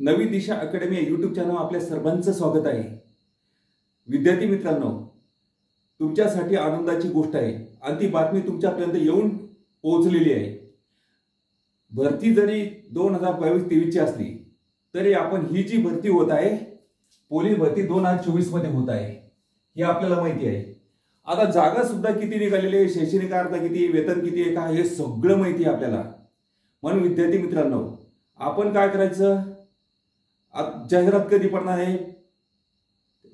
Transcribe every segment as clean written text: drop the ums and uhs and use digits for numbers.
नवी दिशा academy YouTube channel आपल्या सर्वांचं स्वागत आहे। विद्यार्थी मित्रांनो, तुमच्यासाठी आनंदाची गोष्ट आहे आणि ती बातमी तुमच्यापर्यंत येऊन पोहोचलेली आहे। भरती जरी 2022-23 ची असली तरी आपण ही जी भरती होत आहे पोलीस भरती 2024 मध्ये होत आहे हे आपल्याला माहिती आहे। आता जागा सुद्धा किती निघालेली आहे, शैक्षणिक अर्हता किती, वेतन किती आहे का, हे सगळं माहिती आहे आपल्याला। म्हणून विद्यार्थी मित्रांनो, आपण काय करायचं, जाहिरात कधी पडणार आहे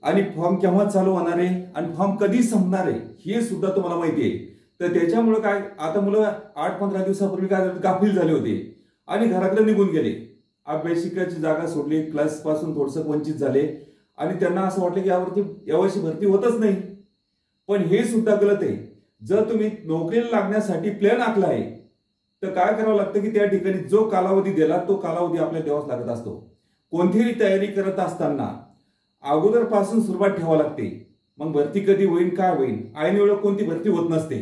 आणि फॉर्म केव्हा चालू होणार आहे आणि फॉर्म कधी संपणार आहे हे सुद्धा तुम्हाला माहिती आहे। तर त्याच्यामुळे काय, आता मुलं 8-15 दिवसापूर्वी काय गाफील झाले होते आणि घराकडे निघून गेले, अभ्यासिकाची जागा सोडली, क्लास पासून थोडंसं वंचित झाले आणि त्यांना असं वाटलं की यावर्षी भरती होतच नाही। पण हे सुद्धा गलत आहे। जर तुम्ही नोकरीला लागण्यासाठी प्लॅन आखला आहे तर काय करावं लागतं की त्या ठिकाणी जो कालावधी दिला तो कालावधी आपल्याला द्यावाच लागत असतो। कोणतीही तयारी करत असताना अगोदरपासून सुरुवात ठेवावी लागते। मग भरती कधी होईल, काय होईल, ऐन वेळेला कोणती भरती होत नसते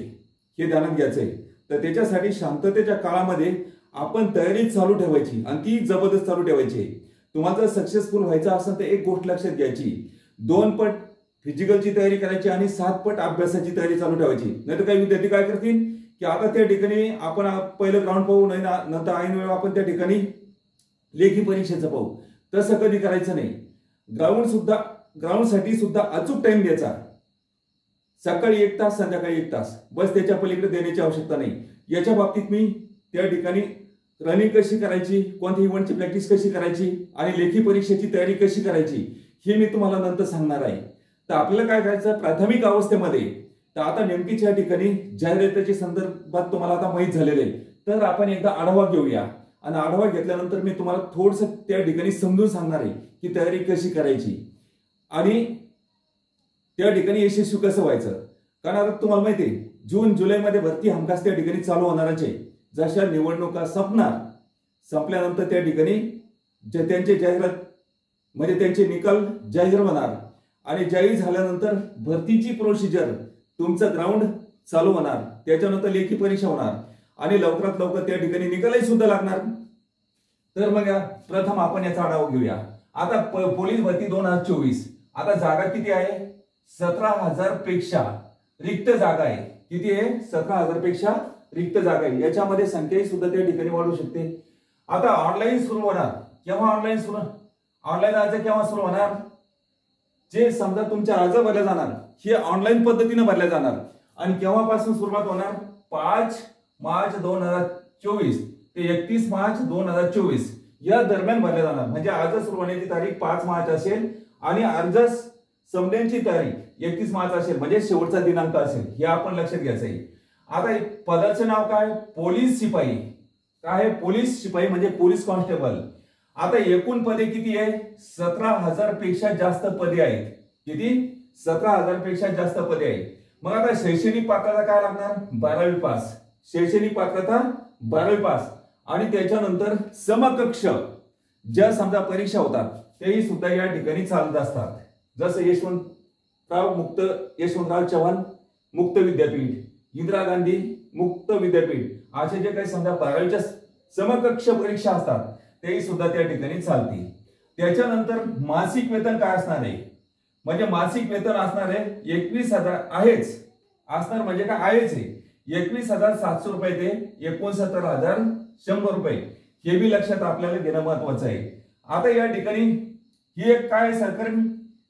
हे ध्यानात घ्यायचं आहे। तर त्याच्यासाठी शांततेच्या काळामध्ये आपण तयारी चालू ठेवायची आणि ती जबरदस्त चालू ठेवायची। तुम्हाला जर सक्सेसफुल व्हायचं असेल तर एक गोष्ट लक्षात घ्यायची, 2 पट फिजिकलची तयारी करायची आणि 7 पट अभ्यासाची तयारी चालू ठेवायची। नाहीतर काही विद्यार्थी काय करतील की आता त्या ठिकाणी आपण पहिलं ग्राउंड पाहू, नाही नंतर ऐन वेळेला आपण त्या ठिकाणी लेखी परीक्षेचं पाहू। तसं कधी करायचं नाही। ग्राउंडसाठी सुद्धा अचूक टाइम द्यायचा, सकाळी 1 तास, संध्याकाळी 1 तास, बस त्याच्या पलीकडे देण्याची आवश्यकता नाही। याच्या बाबतीत मी त्या ठिकाणी रनिंग कशी करायची, कोणत्या इव्हेंटची प्रॅक्टिस कशी करायची आणि लेखी परीक्षेची तयारी कशी करायची हे मी तुम्हाला नंतर सांगणार आहे। तर आपल्याला काय करायचं, प्राथमिक अवस्थेमध्ये तर आता नेमकीच या ठिकाणी जाहिरातीच्या संदर्भात तुम्हाला आता माहित झालेलं आहे। तर आपण एकदा आढावा घेऊया आणि आढावा घेतल्यानंतर मी तुम्हाला थोडंसं त्या ठिकाणी समजून सांगणार आहे की तयारी कशी करायची आणि त्या ठिकाणी यशस्वी कसं व्हायचं। कारण आता तुम्हाला माहिती आहे जून जुलैमध्ये भरती हमखास त्या ठिकाणी चालू होणारच आहे। जशा निवडणुका संपल्यानंतर त्या ठिकाणी त्यांचे जाहिरात म्हणजे त्यांचे निकाल जाहीर होणार आणि जाहीर झाल्यानंतर भरतीची प्रोसिजर, तुमचं ग्राउंड चालू होणार, त्याच्यानंतर लेखी परीक्षा होणार आणि लवकरात लवकर त्या ठिकाणी निकालही सुद्धा लागणार। तर मग प्रथम आपण याचा आढावा घेऊया। आता पोलीस भरती 2024, आता जागा किती आहे, 17,000 पेक्षा रिक्त जागा आहे। किती आहे, 17,000 पेक्षा रिक्त जागा आहे। याच्यामध्ये संख्या सुद्धा त्या ठिकाणी वाढू शकते। आता ऑनलाईन सुरू होणार, केव्हा ऑनलाईन अर्ज केव्हा सुरू होणार, जे समजा तुमचे अर्ज भरले जाणार हे ऑनलाईन पद्धतीने भरले जाणार आणि केव्हापासून सुरुवात होणार, 5 मार्च 2024 ते 31 मार्च 2024 या दरम्यान भरले जाणार। म्हणजे अर्ज सुरू होण्याची तारीख 5 मार्च असेल आणि अर्ज संपण्याची तारीख 31 मार्च असेल, म्हणजे शेवटचा दिनांक असेल, हे आपण लक्षात घ्यायचं आहे। आता पदाचे नाव काय, पोलीस शिपाई। काय आहे, पोलीस शिपाई म्हणजे पोलीस कॉन्स्टेबल। आता एकूण पदे किती आहे, 17,000 पेक्षा जास्त पदे आहेत। किती, 17,000 पेक्षा जास्त पदे आहेत। मग आता शैक्षणिक पात्रता काय लागणार, 12वी पास, शैक्षणिक पात्रता 12वी पास आणि त्याच्यानंतर समकक्ष ज्या समजा परीक्षा होतात तेही सुद्धा या ठिकाणी चालत असतात। जसं यशवंतराव चव्हाण मुक्त विद्यापीठ, इंदिरा गांधी मुक्त विद्यापीठ, असे जे काही समजा 12वीच्या समकक्ष परीक्षा असतात तेही सुद्धा त्या ठिकाणी चालते। त्याच्यानंतर मासिक वेतन काय असणार आहे, म्हणजे मासिक वेतन असणार आहे 21,000 आहेच, असणार म्हणजे काय आहेच आहे, 21,700 रुपये ते 69,100 रुपये, हे बी लक्षात आपल्याला घेणं महत्वाचं आहे। आता या ठिकाणी ही एक काय सरकारी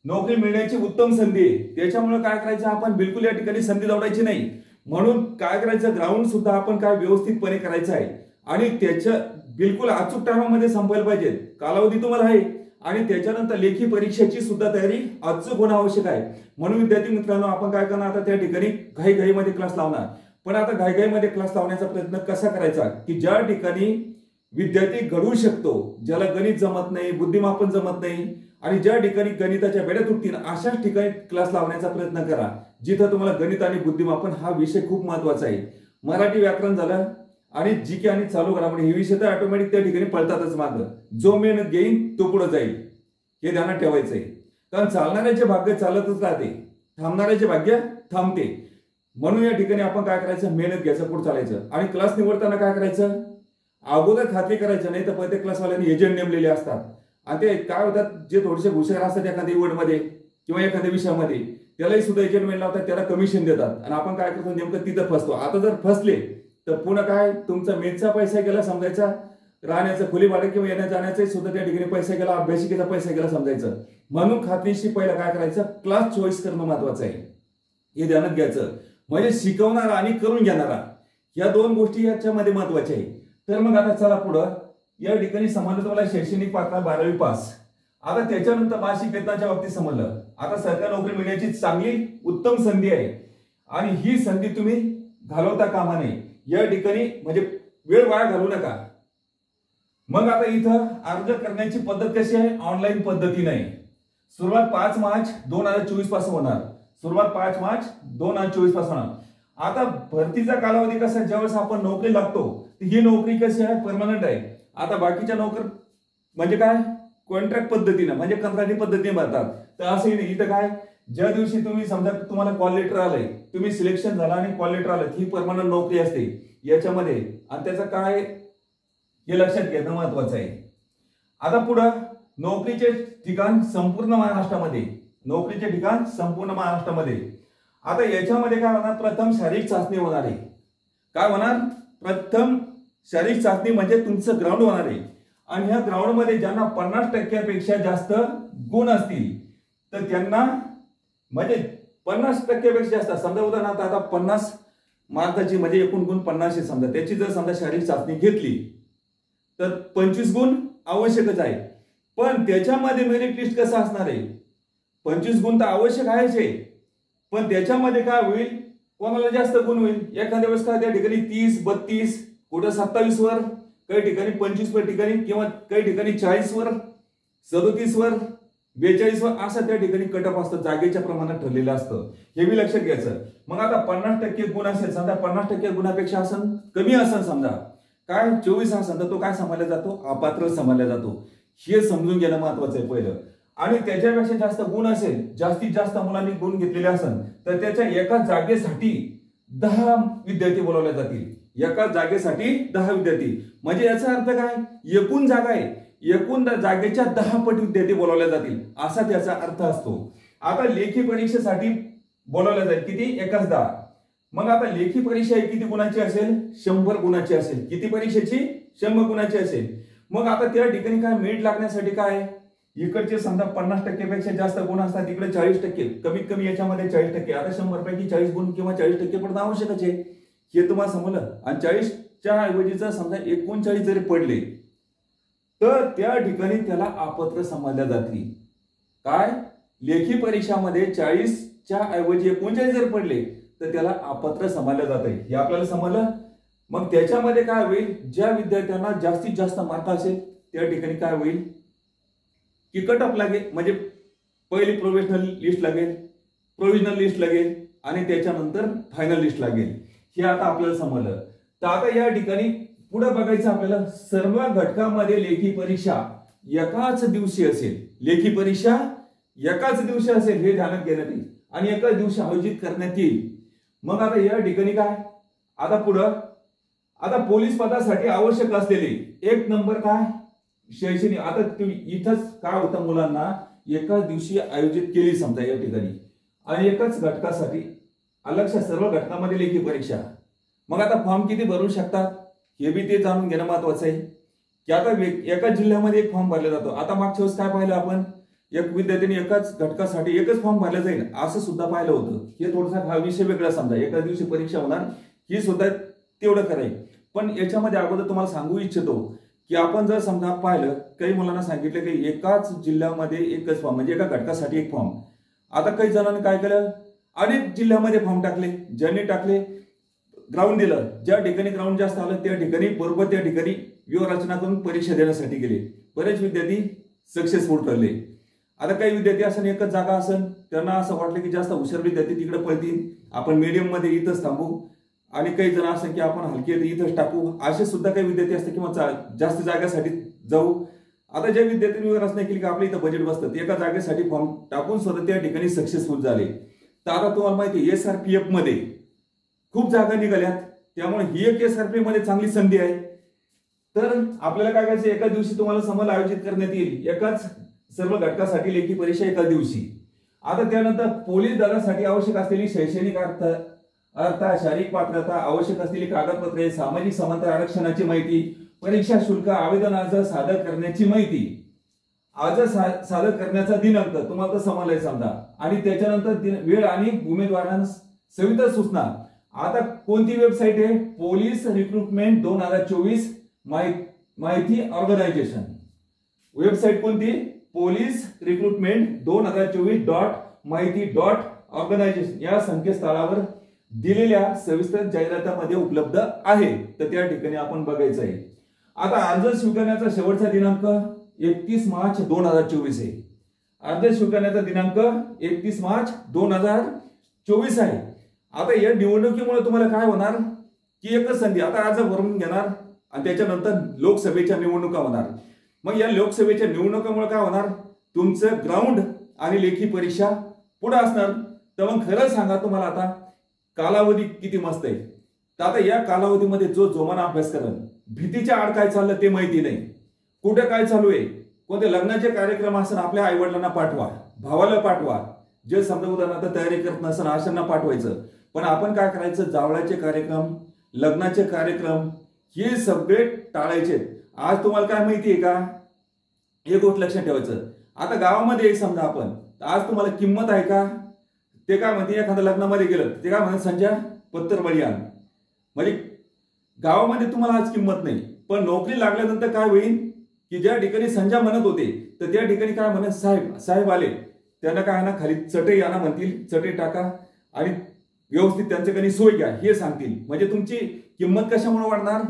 नोकरी मिळण्याची उत्तम संधी आहे। त्याच्यामुळे काय करायचं, आपण बिलकुल या ठिकाणी संधी दवडायची नाही। म्हणून काय करायचं, ग्राउंड सुद्धा आपण काय व्यवस्थितपणे करायचं आहे आणि त्याच्या बिलकुल अचूक टायमामध्ये संपवायला पाहिजे, कालावधी तुम्हाला आहे आणि त्याच्यानंतर लेखी परीक्षेची सुद्धा तयारी अचूक होणं आवश्यक आहे। म्हणून विद्यार्थी मित्रांनो, आपण काय करणार, आता त्या ठिकाणी घाईघाईमध्ये क्लास लावणार। पण आता घाईघाईमध्ये क्लास लावण्याचा प्रयत्न कसा करायचा की ज्या ठिकाणी विद्यार्थी घडवू शकतो, ज्याला गणित जमत नाही, बुद्धिमापन जमत नाही आणि ज्या ठिकाणी गणिताच्या बेड्या तुटतील अशाच ठिकाणी क्लास लावण्याचा प्रयत्न करा, जिथं तुम्हाला गणित आणि बुद्धिमापन हा विषय खूप महत्वाचा आहे। मराठी व्याकरण झालं आणि जीके आणि चालू घडामोडी हे विषय तर ऑटोमॅटिक त्या ठिकाणी पळतातच मागं, जो मेहनत घेईल तो पुढे जाईल, हे ध्यानात ठेवायचं आहे। कारण चालणाऱ्याचे भाग्य चालतच राहते, थांबणाऱ्याचे भाग्य थांबते। म्हणून या ठिकाणी आपण काय करायचं, मेहनत घ्यायचं, पुढे चालायचं आणि क्लास निवडताना काय करायचं, अगोदर खात्री करायचं, नाही तर प्रत्येक क्लासवाल्यांनी एजंट नेमलेले असतात आणि ते काय होतात, जे थोडेसे हुशार असतात एखाद्या निवडमध्ये किंवा एखाद्या विषयामध्ये, त्यालाही सुद्धा एजंटमेंट लावतात, त्याला कमिशन देतात आणि आपण काय करतो, नेमकं तिथं फसतो. आता जर फसले तर पुन्हा काय, तुमचा मेसचा पैसा गेला समजायचा, राहण्याचं खोली भाडं किंवा येण्या जाण्याचा सुद्धा त्या ठिकाणी पैसा गेला, अभ्यासिकेचा पैसा गेला समजायचं. म्हणून खात्रीशी पहिला काय करायचं, क्लास चॉईस करणं महत्वाचं आहे, हे ध्यानात घ्यायचं. म्हणजे शिकवणारा आणि करून घेणारा या दोन गोष्टी याच्यामध्ये महत्वाच्या आहे. तर मग आता चला पुढं, या ठिकाणी समजलं तुम्हाला शैक्षणिक पात्रता 12वी पास. आता त्याच्यानंतर मासिक वेतनाच्या बाबतीत समजलं. आता सरकारी नोकरी मिळण्याची चांगली उत्तम संधी आहे आणि ही संधी तुम्ही घालवता कामा नये. या ठिकाणी म्हणजे वेळ वाया घालवू नका. मग आता इथं अर्ज करण्याची पद्धत कशी आहे, ऑनलाईन पद्धतीने आहे. सुरुवात 5 मार्च 2024 पासून होणार. सुरुवात 5 मार्च 2024 पासून होणार. आता भरतीचा कालावधी कसा, ज्यावेळेस आपण नोकरी लागतो ही नोकरी कशी आहे, परमनंट आहे. आता बाकीच्या नोकर म्हणजे काय, कॉन्ट्रॅक्ट पद्धतीने म्हणजे कंत्राटी पद्धतीने भरतात. तर असंही नाही, इथं काय, ज्या दिवशी तुम्ही समजा तुम्हाला कॉल लेटर आलंय, तुम्ही सिलेक्शन झाला आणि कॉल लेटर आलं, ही परमनंट नोकरी असते याच्यामध्ये. आणि त्याचं काय हे लक्षात घेणं महत्वाचं आहे. आता पुढं नोकरीचे ठिकाण संपूर्ण महाराष्ट्रामध्ये, नोकरीचे ठिकाण संपूर्ण महाराष्ट्रामध्ये. आता याच्यामध्ये काय होणार, प्रथम शारीरिक चाचणी होणार आहे. काय होणार, प्रथम शारीरिक चाचणी म्हणजे तुमचं ग्राउंड होणार आहे. आणि ह्या ग्राउंड मध्ये ज्यांना 50% जास्त गुण असतील तर त्यांना, म्हणजे 50% जास्त, समजा उदाहरणार्थ आता 50 मार्काची म्हणजे एकूण गुण 50 आहे समजा, त्याची जर समजा शारीरिक चाचणी घेतली तर 25 गुण आवश्यकच आहे. पण त्याच्यामध्ये मेरिट लिस्ट कसं असणार आहे, 25 गुण तर आवश्यक आहेच आहे, पण त्याच्यामध्ये काय होईल, कोणाला जास्त गुण होईल. एखाद्या वेळेस काय त्या ठिकाणी 30, 32, कुठं 27 वर, काही ठिकाणी 25 वर ठिकाणी, किंवा काही ठिकाणी 40 वर, 37 वर, 42 वर, असं त्या ठिकाणी कटअप असतं, जागेच्या प्रमाणात ठरलेलं असतं. हे बी लक्षात घ्यायचं. मग आता 50% गुण असेल समजा, 50% गुणापेक्षा असं कमी असेल समजा, काय 24 असेल तर तो काय समजला जातो, अपात्र समजला जातो. हे समजून घेणं महत्वाचं आहे पहिलं. आणि त्याच्यापेक्षा जास्त गुण असेल, जास्तीत जास्त मुलांनी गुण घेतलेले असेल तर त्याच्या एका जागेसाठी 10 विद्यार्थी बोलावले जातील. एका जागेसाठी 10 विद्यार्थी, म्हणजे याचा अर्थ काय, एकूण जागा आहे, एकूण जागेच्या 10 पट विद्यार्थी बोलावले जातील, असा त्याचा अर्थ असतो. आता लेखी परीक्षेसाठी बोलावले जाईल किती, एकाच 10. मग आता लेखी परीक्षा किती गुणाची असेल, 100 गुणाची असेल. किती परीक्षेची, 100 गुणाची असेल. मग आता त्या ठिकाणी काय, मेरिट लागण्यासाठी काय, इकडचे समजा 50% पेक्षा जास्त गुण असतात, तिकडे 40%, कमीत कमी याच्यामध्ये 40%. आता 100 पैकी 40 गुण किंवा 40% पडणं आवश्यकच आहे, हे तुम्हाला समजलं. आणि 40च्या ऐवजी जर समजा 39 जरी पडले तर त्या ठिकाणी त्याला अपात्र समजल्या जातील. काय, लेखी परीक्षामध्ये 40च्या ऐवजी 39 जर पडले तर त्याला अपात्र समजलं जाते, हे आपल्याला समजलं. मग त्याच्यामध्ये काय होईल, ज्या विद्यार्थ्यांना जास्तीत जास्त मार्क असेल त्या ठिकाणी काय होईल की कटअप लागेल, म्हणजे पहिली प्रोव्हिजनल लिस्ट लागेल, प्रोव्हिजनल लिस्ट लागेल आणि त्याच्यानंतर फायनल लिस्ट लागेल. हे आता आपल्याला समजलं. तर आता या ठिकाणी पुढे बघायचं आपल्याला, सर्व घटकामध्ये लेखी परीक्षा एकाच दिवशी असेल. लेखी परीक्षा एकाच दिवशी असेल हे ध्यानात घेण्यात येईल आणि एकाच दिवशी आयोजित करण्यात येईल. मग आता या ठिकाणी काय, आता पुढं, आता पोलीस पदासाठी आवश्यक असलेले 1 नंबर काय, शैक्षणिक. आता इथंच काय होतं, मुलांना एकाच दिवशी आयोजित केली समजा या ठिकाणी आणि एकाच घटकासाठी, लक्षात, सर्व घटकामध्ये लेखी परीक्षा. मग आता फॉर्म किती भरू शकतात हे बी ते जाणून घेणं महत्वाचं आहे की आता एकाच जिल्ह्यामध्ये एक फॉर्म भरला जातो. आता मागच्या वेळेस काय पाहिलं आपण, एक विद्यार्थ्याने एकाच घटकासाठी एकच फॉर्म भरला जाईल असं सुद्धा पाहिलं होतं. हे थोडासा हा विषय वेगळा समजा, एकाच दिवशी परीक्षा होणार ही सुद्धा तेवढं करायचं. पण याच्यामध्ये अगोदर तुम्हाला सांगू इच्छितो की आपण जर समजा पाहिलं, काही मुलांना सांगितलं की एकाच जिल्ह्यामध्ये एकच फॉर्म, म्हणजे एका घटकासाठी एक फॉर्म. आता काही जणांनी काय केलं, अनेक जिल्ह्यामध्ये फॉर्म टाकले. ज्यांनी टाकले ग्राउंड दिलं, ज्या ठिकाणी ग्राउंड जास्त आलं त्या ठिकाणी बरोबर त्या ठिकाणी व्यूहरचना करून परीक्षा देण्यासाठी गेले. बरेच विद्यार्थी सक्सेसफुल ठरले. आता काही विद्यार्थी असं एकच जागा असेल, त्यांना असं वाटलं की जास्त हुशार विद्यार्थी तिकडे पळतील, आपण मीडियम मध्ये इथंच थांबू. आणि काही जण असं की आपण हलके इथंच टाकू, असे सुद्धा काही विद्यार्थी असतात किंवा जास्त जागेसाठी जाऊ. आता ज्या विद्यार्थ्यांनी रचना केली की आपल्या इथं बजेट बसतं, एका जागेसाठी फॉर्म टाकून स्वतः त्या ठिकाणी सक्सेसफुल झाले. तर आता तुम्हाला माहिती आहे SRPF मध्ये खूप जागा निघाल्यात, त्यामुळे ही एक SRPF मध्ये चांगली संधी आहे. तर आपल्याला काय करायचं, एका दिवशी तुम्हाला समल आयोजित करण्यात येईल, एकाच सर्व घटकासाठी लेखी परीक्षा एकाच दिवशी. आता त्यानंतर पोलीस दलासाठी आवश्यक असलेली शैक्षणिक अर्हता, शारीरिक पात्रता, आवश्यक असलेली कागदपत्रे, सामाजिक समानता आरक्षणाची माहिती, परीक्षा शुल्क, आवेदन अर्ज सादर करण्याची माहिती, अर्ज सादर करण्याचा दिनांक तुम्हाला तर समजलाय समजा, आणि त्याच्यानंतर वेळ आणि उमेदवारांना सविस्तर सूचना. आता कोणती वेबसाईट आहे, पोलीस रिक्रुटमेंट 2024 माहिती ऑर्गनायझेशन. वेबसाईट कोणती, पोलीस रिक्रुटमेंट 2024.माहिती.ऑर्गनायझेशन या संकेतस्थळावर दिलेल्या सविस्तर जाहिरातामध्ये उपलब्ध आहे. तर त्या ठिकाणी आपण बघायचं आहे. आता अर्ज स्वीकारण्याचा शेवटचा दिनांक 31 मार्च 2024 आहे. अर्ज स्वीकारण्याचा दिनांक 31 मार्च 2024 आहे. आता या निवडणुकीमुळे तुम्हाला काय होणार की एकच संधी, आता अर्ज भरून घेणार आणि त्याच्यानंतर लोकसभेच्या निवडणुका होणार. मग या लोकसभेच्या निवडणुकामुळे काय होणार, तुमचं ग्राउंड आणि लेखी परीक्षा पुढे असणार. तर मग खरं सांगा तुम्हाला आता कालावधी किती मस्त आहे. तर आता या कालावधीमध्ये जो जोमाना अभ्यास करेल, भीतीच्या आड काय चाललं ते माहिती नाही, कुठे काय चालू आहे, कोणते लग्नाचे कार्यक्रम असेल आपल्या आई वडिलांना पाठवा, भावाला पाठवा, जे समजा उदाहरणार्थ तयारी करत नसेल अशांना पाठवायचं. पण आपण काय करायचं, जावळाचे कार्यक्रम, लग्नाचे कार्यक्रम हे सगळे टाळायचे. आज तुम्हाला काय माहिती आहे का, एक गोष्ट लक्षात ठेवायचं. आता गावामध्ये समजा आपण, आज तुम्हाला किंमत आहे का, ते काय म्हणते, एखाद्या लग्नामध्ये गेलं ते काय म्हणत, संजय पत्तर बळी आण. म्हणजे गावामध्ये तुम्हाला आज किंमत नाही, पण नोकरी लागल्यानंतर काय होईल की ज्या ठिकाणी संजय म्हणत होते तर त्या ठिकाणी काय म्हणत, साहेब आले, त्यांना काय ना खाली चटई आणा म्हणतील, चटई टाका आणि व्यवस्थित त्यांच्याकडे सोय घ्या हे सांगतील. म्हणजे तुमची किंमत कशामुळे वाढणार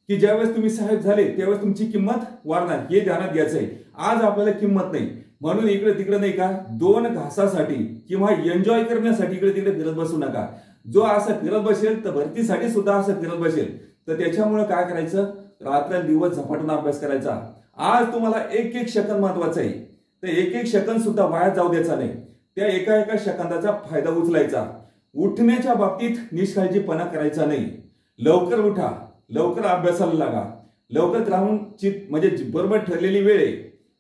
की ज्यावेळेस तुम्ही साहेब झाले त्यावेळेस तुमची किंमत वाढणार, हे ध्यानात घ्यायचं आहे. आज आपल्याला किंमत नाही म्हणून इकडे तिकडे नाही का, दोन घासासाठी किंवा एन्जॉय करण्यासाठी इकडे तिकडे फिरत बसू नका. जो असं फिरत बसेल तर भरतीसाठी सुद्धा असं फिरत बसेल. तर त्याच्यामुळे काय करायचं, रात्रंदिवस झपाटून अभ्यास करायचा. आज तुम्हाला एक एक सेकंद महत्वाचा आहे, तर एक एक सेकंद सुद्धा वाया जाऊ द्यायचा नाही. त्या एका एका सेकंदाचा फायदा उचलायचा. उठण्याच्या बाबतीत निष्काळजीपणा करायचा नाही. लवकर उठा, लवकर अभ्यासाला लागा, लवकर ग्राउंडची म्हणजे बरोबर ठरलेली वेळ आहे.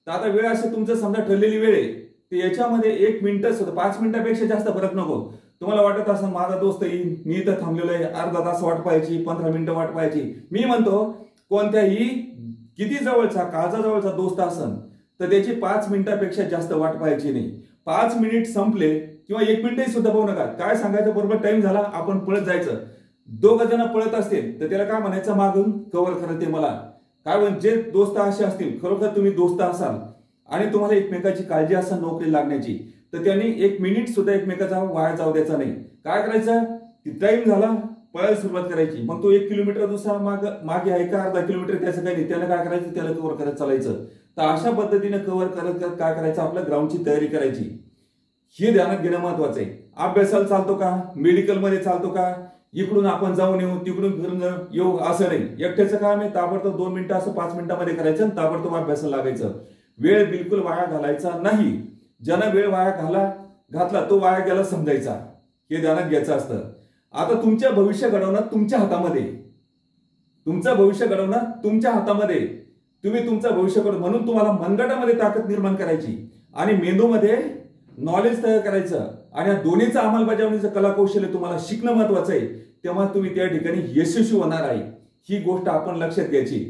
तर आता वेळ असे तुमचं समजा ठरलेली वेळ आहे, तर याच्यामध्ये 1 मिनिट सुद्धा 5 मिनिटापेक्षा जास्त फरक नको. तुम्हाला वाटत असं माझा दोस्त येईल, मी इथं थांबलेलो आहे, अर्धा तास वाट पाहायची, 15 मिनिटं वाट पाहायची. मी म्हणतो कोणत्याही किती जवळचा काळजाजवळचा दोस्त असन तर त्याची 5 मिनिटापेक्षा जास्त वाट पाहायची नाही. 5 मिनिट संपले किंवा 1 मिनिटही सुद्धा पाहू नका. काय सांगायचं, बरोबर टाइम झाला आपण पळत जायचं. दोघ जण पळत असतील तर त्याला काय म्हणायचं, मागून कव्हर करते मला. काय म्हणजे दोस्त असे असतील, खरोखर तुम्ही दोस्त असाल आणि तुम्हाला एकमेकाची काळजी असेल नोकरी लागण्याची, तर त्यांनी 1 मिनिट सुद्धा एकमेकाचा वाया जाऊ द्यायचा नाही. काय करायचं, टाइम झाला पळायला सुरुवात करायची. मग तो 1 किलोमीटर दुसरा मागे आहे का अर्धा किलोमीटर, त्याचं काही नाही, त्यानं काय करायचं, त्याला कव्हर करत चालायचं. तर अशा पद्धतीने कव्हर करत काय करायचं, आपल्या ग्राउंडची तयारी करायची. हे ध्यानात घेणं महत्वाचं आहे. अभ्यासाला चालतो का, मेडिकलमध्ये चालतो का, इकडून आपण जाऊन येऊ तिकडून फिरून येऊ असं नाही. एकट्याचं काम आहे, ताबडतोब 2 मिनिटं असं 5 मिनिटांमध्ये करायचं आणि ताबडतोब अभ्यासाला लागायचं. वेळ बिलकुल वाया घालायचा नाही. ज्यानं वेळ वाया घातला तो वाया गेला समजायचा, हे ध्यानात घ्यायचं असतं. आता तुमचं भविष्य घडवणं तुमच्या हातामध्ये, तुमचं भविष्य घडवणं तुमच्या हातामध्ये. तुम्ही तुमचं भविष्य घडवून, म्हणून तुम्हाला मनगटामध्ये ताकद निर्माण करायची आणि मेंदूमध्ये नॉलेज तयार करायचं आणि या दोन्हीचं अंमलबजावणीचं कलाकौशल्य तुम्हाला शिकणं महत्वाचं आहे. तेव्हा तुम्ही त्या ठिकाणी यशस्वी होणार आहे. ही गोष्ट आपण लक्षात घ्यायची.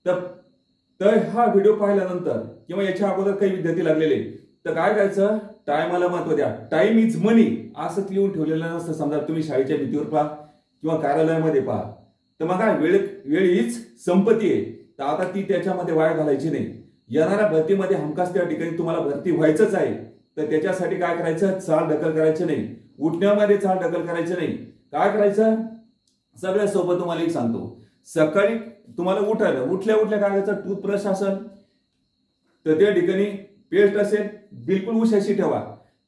तर हा व्हिडिओ पाहिल्यानंतर किंवा याच्या अगोदर काही विद्यार्थी लागलेले तर काय करायचं, टायमाला महत्व द्या. टाइम इज मनी असं लिहून ठेवलेलं नसतं. समजा तुम्ही शाळेच्या भीतीवर पहा किंवा कार्यालयामध्ये पहा, तर मग काय वेळ हीच संपत्ती आहे. तर आता ती त्याच्यामध्ये वाया घालायची नाही. येणाऱ्या भरतीमध्ये हमखास त्या ठिकाणी तुम्हाला भरती व्हायचंच आहे. तर त्याच्यासाठी काय करायचं, चाल ढकल करायचं नाही. उठण्यामध्ये चाल ढकल करायचं नाही. काय करायचं, सगळ्यात सोबत तुम्हाला एक सांगतो, सकाळी तुम्हाला उठल्या उठल्या काय करायचं, टूथब्रश असेल तर त्या ठिकाणी पेस्ट असेल बिलकुल उशाशी ठेवा.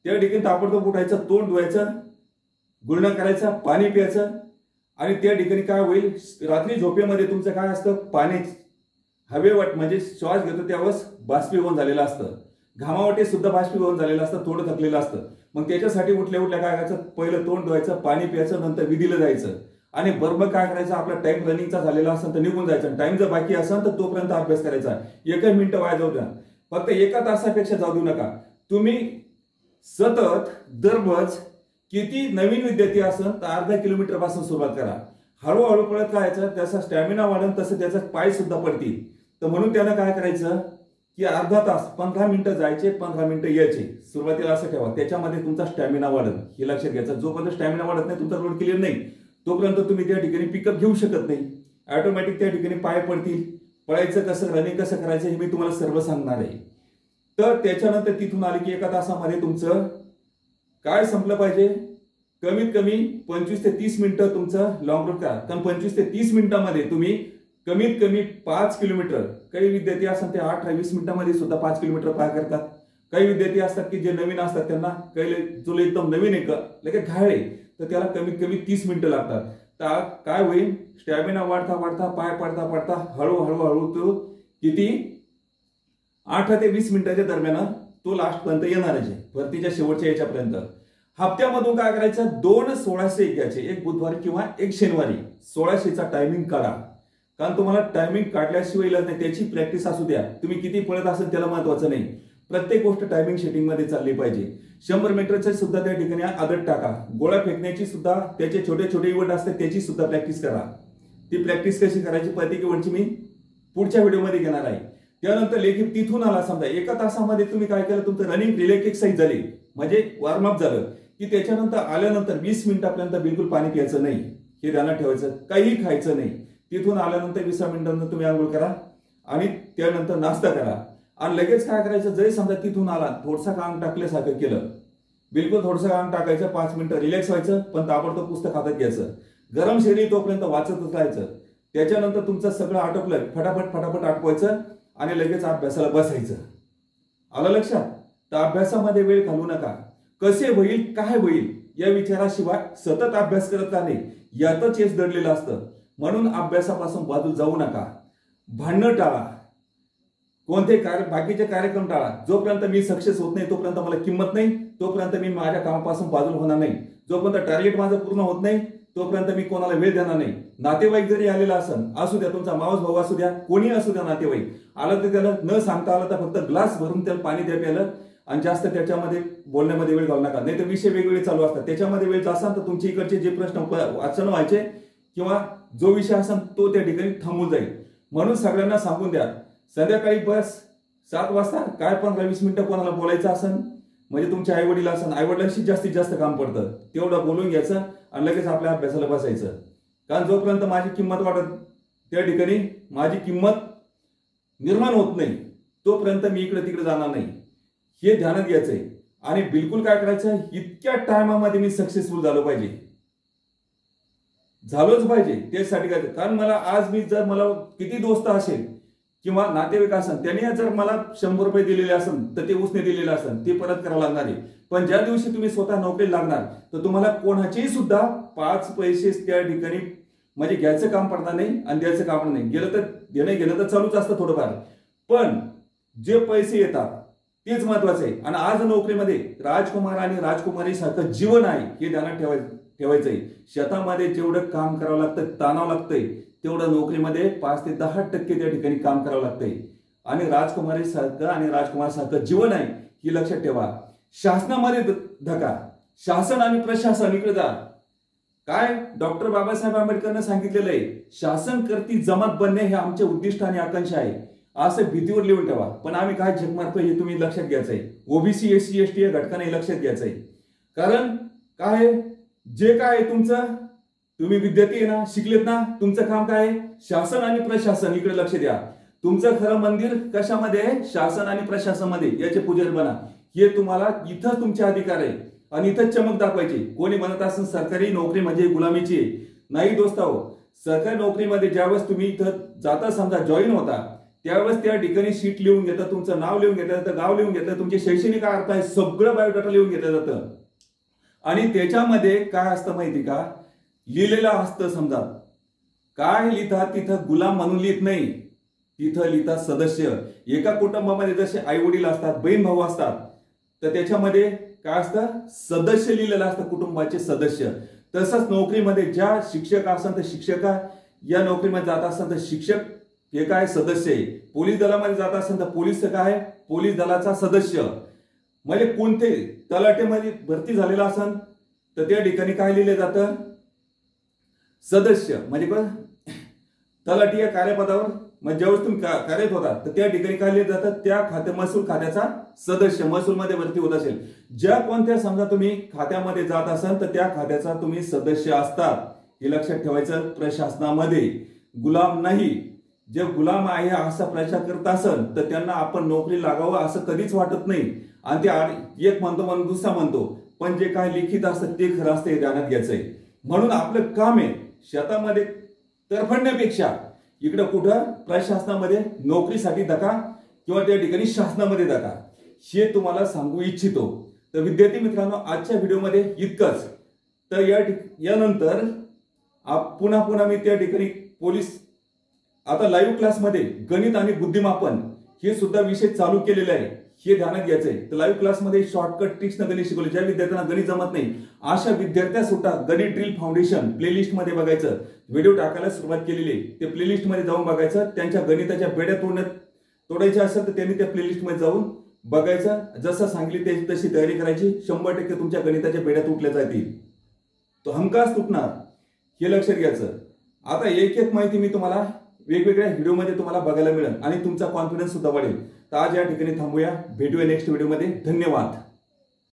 त्या ठिकाणी ताबडतोब उठायचं, तोंड धुवायचं, गुळणं करायचं, पाणी प्यायचं आणि त्या ठिकाणी काय होईल, रात्री झोपेमध्ये तुमचं काय असतं, पाणी हवेवाट म्हणजे श्वास घेतो त्यावेळेस बाष्पीभवन झालेलं असतं. घामावाटे सुद्धा बाष्पीभवन झालेलं असतं, थोडं थकलेलं असतं. मग त्याच्यासाठी उठल्या काय करायचं, पहिलं तोंड धुवायचं, पाणी प्यायचं, नंतर विधीला जायचं आणि बरोबर काय करायचं, आपला टाइम रनिंगचा झालेला असेल तर निघून जायचं, टाइम जर बाकी असेल तर तोपर्यंत अभ्यास करायचा. एकही मिनिटं वाया जाऊ द्या, फक्त एका तासापेक्षा जाऊ देऊ नका. तुम्ही सतत दररोज किती नवीन विद्यार्थी असेल तर अर्धा किलोमीटर पासून सुरुवात करा. हळूहळू पळत राहायचं, त्याचा स्टॅमिना वाढेल तसं त्याचा पाय सुद्धा पडतील. तर म्हणून त्यानं काय करायचं की अर्धा तास 15 मिनिटं जायचे, 15 मिनिटं यायचे. सुरुवातीला असं ठेवा, त्याच्यामध्ये तुमचा स्टॅमिना वाढेल हे लक्षात घ्यायचं. जोपर्यंत स्टॅमिना वाढत नाही, तुमचा रोड क्लिअर नाही, तोपर्यंत तुम्ही त्या ठिकाणी पिकअप घेऊ शकत नाही. ऑटोमॅटिक त्या ठिकाणी पाय पडतील. पळायचं कसं, रनिंग कसं करायचं हे मी तुम्हाला सर्व सांगणार आहे. तर त्याच्यानंतर तिथून आले की एका तासामध्ये तुमचं काय संपलं पाहिजे, कमीत कमी 25 ते 30 मिनिटं तुमचं लॉंग रूट करा. कारण 25 ते 30 मिनिटांमध्ये तुम्ही कमीत कमी 5 किलोमीटर, काही विद्यार्थी असतात ते 18-20 मिनिटांमध्ये सुद्धा 5 किलोमीटर पार करतात. काही विद्यार्थी असतात की जे नवीन असतात, त्यांना काही जो एकदम नवीन आहे लगेच घाळे, तर त्याला कमीत कमी 30 मिनिटं लागतात. तर काय होईल, स्टॅमिना वाढता वाढता, पाय पडता पडता हळूहळू तो किती 8 ते 20 मिनिटाच्या दरम्यान तो लास्ट पर्यंत येणार आहे, भरतीच्या शेवटच्या याच्यापर्यंत. हप्त्यामधून काय करायचं, 2 1600 घ्यायचे, एक बुधवारी किंवा एक शनिवारी. 1600चा टायमिंग काढा, कारण तुम्हाला टायमिंग काढल्याशिवाय इलाज नाही. त्याची प्रॅक्टिस असू द्या, तुम्ही किती पळत असेल त्याला महत्वाचं नाही. प्रत्येक गोष्ट टायमिंग सेटिंग मध्ये चालली पाहिजे. 100 मीटरचे सुद्धा त्या ठिकाणी आदत टाका. गोळा फेकण्याची सुद्धा त्याचे छोटे छोटे इव्हेंट असतात, त्याची सुद्धा प्रॅक्टिस करा. ती प्रॅक्टिस कशी करायची प्रत्येक इव्हेंटची मी पुढच्या व्हिडिओमध्ये घेणार आहे. त्यानंतर लेखी तिथून आला, समजा एका तासामध्ये तुम्ही काय केलं, तुमचं रनिंग रिलॅक्स एक्सरसाइज झाली, म्हणजे वॉर्मअप झालं की त्याच्यानंतर आल्यानंतर 20 मिनिटापर्यंत बिलकुल पाणी प्यायचं नाही, हे ध्यानात ठेवायचं. काही खायचं नाही. तिथून आल्यानंतर 20 मिनिटांनंतर तुम्ही आंघोळ करा आणि त्यानंतर नाश्ता करा. आणि लगेच काय करायचं, जरी समजा तिथून आला, थोडसा अंग टाकल्यासारखं केलं, बिलकुल थोडंसं अंग टाकायचं, 5 मिनिटं रिलॅक्स व्हायचं, पण ताबडतोब पुस्तक हातात घ्यायचं. गरम शरीर तोपर्यंत वाचतच राहायचं. त्याच्यानंतर तुमचं सगळं आटोपलं, फटाफट आटवायचं आणि लगेच अभ्यासाला बसायचं. आलं लक्षात? तर अभ्यासामध्ये वेळ घालवू नका. कसे होईल, काय होईल या विचाराशिवाय सतत अभ्यास करत राहणे यातच यश दडलेलं असतं. म्हणून अभ्यासापासून बाजू जाऊ नका. भांडणं टाळा, कोणते बाकीचे कार्यक्रम टाळा. जोपर्यंत मी सक्सेस होत नाही तोपर्यंत मला किंमत नाही, तोपर्यंत मी माझ्या कामापासून बाजूला होणार नाही. जोपर्यंत टार्गेट माझं पूर्ण होत नाही तोपर्यंत मी कोणाला वेळ देणार नाही. नातेवाईक जरी आलेला असू द्या, तुमचा मावस भाऊ असू द्या, कोणी असू द्या, नातेवाईक आलं तर त्याला न सांगता आलं तर फक्त ग्लास भरून त्याला पाणी द्या प्यायला, आणि जास्त त्याच्यामध्ये बोलण्यामध्ये वेळ घालू नका. नाही तर विषय वेगवेगळे चालू असतात, त्याच्यामध्ये वेळ असाल तर तुमच्या इकडचे जे प्रश्न वाचन व्हायचे किंवा जो विषय असेल तो त्या ठिकाणी थांबून जाईल. म्हणून सगळ्यांना सांगून द्या, संध्याकाळी बस 7 वाजता काय 15-20 मिनिटं कोणाला बोलायचं असेल, म्हणजे तुमच्या आई वडील असेल, आई वडिलांशी जास्तीत जास्त काम पडतं, तेवढं बोलून घ्यायचं आणि लगेच आपल्या अभ्यासाला बसायचं. कारण जोपर्यंत माझी किंमत वाढत, त्या ठिकाणी माझी किंमत निर्माण होत नाही, तोपर्यंत मी इकडे तिकडे जाणार नाही, हे ध्यानात घ्यायचंय. आणि बिलकुल काय करायचं, इतक्या टायमामध्ये मी सक्सेसफुल झालोच पाहिजे. त्यासाठी काय, कारण मला आज मी जर मला किती दोस्त असेल किंवा नातेवाईक असेल, त्यांनी जर मला 100 रुपये दिलेले असेल तर ते उसने दिलेले असेल, ते परत करावं लागणार आहे. पण ज्या दिवशी तुम्ही स्वतः नोकरी लागणार तर तुम्हाला कोणाचेही सुद्धा 5 पैसे त्या ठिकाणी म्हणजे घ्यायचं काम पडणार नाही आणि द्यायचं काम नाही. गेलं तर देणं गेलं तर चालूच असतं थोडंफार, पण जे पैसे येतात तेच महत्वाचं आहे. आणि आज नोकरीमध्ये राजकुमार आणि राजकुमारी सारखं जीवन आहे हे ध्यानात ठेवायचंय. शेतामध्ये जेवढं काम करावं लागतं, ताणावं लागतंय, तेवढं नोकरीमध्ये 5 ते 10% त्या ठिकाणी काम करावं लागतंय. आणि राजकुमारी सारखं आणि राजकुमार सारखं जीवन आहे ही लक्षात ठेवा. शासनामध्ये धका, शासन आणि प्रशासन इकडे जा. काय डॉक्टर बाबासाहेब आंबेडकरने सांगितलेलं आहे, शासन करती जमात बनणे हे आमचे उद्दिष्ट आणि आकांक्षा आहे, असं भीतीवर लिहून ठेवा. पण आम्ही काय झक मारतोय हे तुम्ही लक्षात घ्यायचंय. ओबीसी SC ST या घटकाने लक्षात घ्यायचंय. कारण काय, जे काय तुमचं, तुम्ही विद्यार्थी आहे ना, शिकलेत ना, तुमचं काम काय आहे, शासन आणि प्रशासन इकडे लक्ष द्या. तुमचं खरं मंदिर कशामध्ये आहे, शासन आणि प्रशासनामध्ये, याचे पुजारी बना. हे तुम्हाला इथं तुमचे अधिकार आहे आणि इथं चमक दाखवायची. कोणी म्हणत असेल सरकारी नोकरी म्हणजे गुलामीची नाही दोस्ताहो. सरकारी नोकरीमध्ये ज्यावेळेस तुम्ही इथं जाता, समजा जॉईन होता, त्यावेळेस त्या ठिकाणी शीट लिहून घेतात, तुमचं नाव लिहून घेतलं जातं, गाव लिहून घेतलं, तुमचे शैक्षणिक अर्थ आहे, सगळं बायोडाटा लिहून घेतलं जातं. आणि त्याच्यामध्ये काय असतं माहिती का, लिहिलेलं असतं. समजा काय लिहितात तिथं गुलाम म्हणून लिहित नाही, तिथं लिहितात सदस्य. एका कुटुंबामध्ये जसे आई वडील असतात, बहीण भाऊ असतात, तर त्याच्यामध्ये काय असतं, सदस्य लिहिलेलं असतं, कुटुंबाचे सदस्य. तसंच नोकरीमध्ये ज्या शिक्षक असन तर शिक्षका या नोकरीमध्ये जात असन तर शिक्षक हे काय सदस्य आहे, पोलीस दलामध्ये जात असेल तर पोलीस काय पोलीस दलाचा सदस्य, म्हणजे कोणते तलाठ्यामध्ये भरती झालेला असेल तर त्या ठिकाणी काय लिहिलं जातं सदस्य, म्हणजे पण तलाठी या कार्यपदावर म्हणजे ज्यावेळेस तुम्ही कार्यरत होता तर त्या ठिकाणी काय लिहिलं जातं त्या खाते महसूल खात्याचा सदस्य, महसूलमध्ये भरती होत असेल ज्या कोणत्या समजा तुम्ही खात्यामध्ये जात असाल तर त्या खात्याचा तुम्ही सदस्य असतात हे लक्षात ठेवायचं। प्रशासनामध्ये गुलाम नाही, जे गुलाम आहे असा प्रचार करत असेल तर त्यांना आपण नोकरी लागावं असं कधीच वाटत नाही आणि ते एक म्हणतो म्हणून दुसरा म्हणतो, पण जे काय लिखित असतं ते खरं असतं हे ध्यानात घ्यायचंय। म्हणून आपलं काम आहे शेतामध्ये तरफडण्यापेक्षा इकडं कुठं प्रशासनामध्ये नोकरीसाठी धका किंवा त्या ठिकाणी शासनामध्ये धका हे तुम्हाला सांगू इच्छितो। तर विद्यार्थी मित्रांनो आजच्या व्हिडिओमध्ये इतकंच। तर यानंतर पुन्हा मी त्या ठिकाणी पोलीस आता लाईव्ह क्लासमध्ये गणित आणि बुद्धिमापन हे सुद्धा विषय चालू केलेले आहे हे ध्यानात घ्यायचंय। तर लाईव्ह क्लासमध्ये शॉर्टकट ट्रिक्स न गणित शिकवले, ज्या विद्यार्थ्यांना गणित जमत नाही अशा विद्यार्थ्या सुद्धा गणित ड्रिल फाउंडेशन प्लेलिस्ट मध्ये बघायचं, व्हिडिओ टाकायला सुरुवात केलेली आहे ते प्लेलिस्ट मध्ये जाऊन बघायचं। त्यांच्या गणिताच्या बेड्या तोडायच्या असेल तर त्यांनी त्या प्लेलिस्ट मध्ये जाऊन बघायचं, जसं सांगितले तशी तयारी करायची, 100% तुमच्या गणिताच्या बेड्या तुटल्या जातील, तो हमखास तुटणार हे लक्षात घ्यायचं। आता एक माहिती मी तुम्हाला वेगवेगळ्या व्हिडिओमध्ये तुम्हाला बघायला मिळेल आणि तुमचा कॉन्फिडन्स सुद्धा वाढेल। तर आज या ठिकाणी थांबूया, भेटूया नेक्स्ट व्हिडिओमध्ये। धन्यवाद।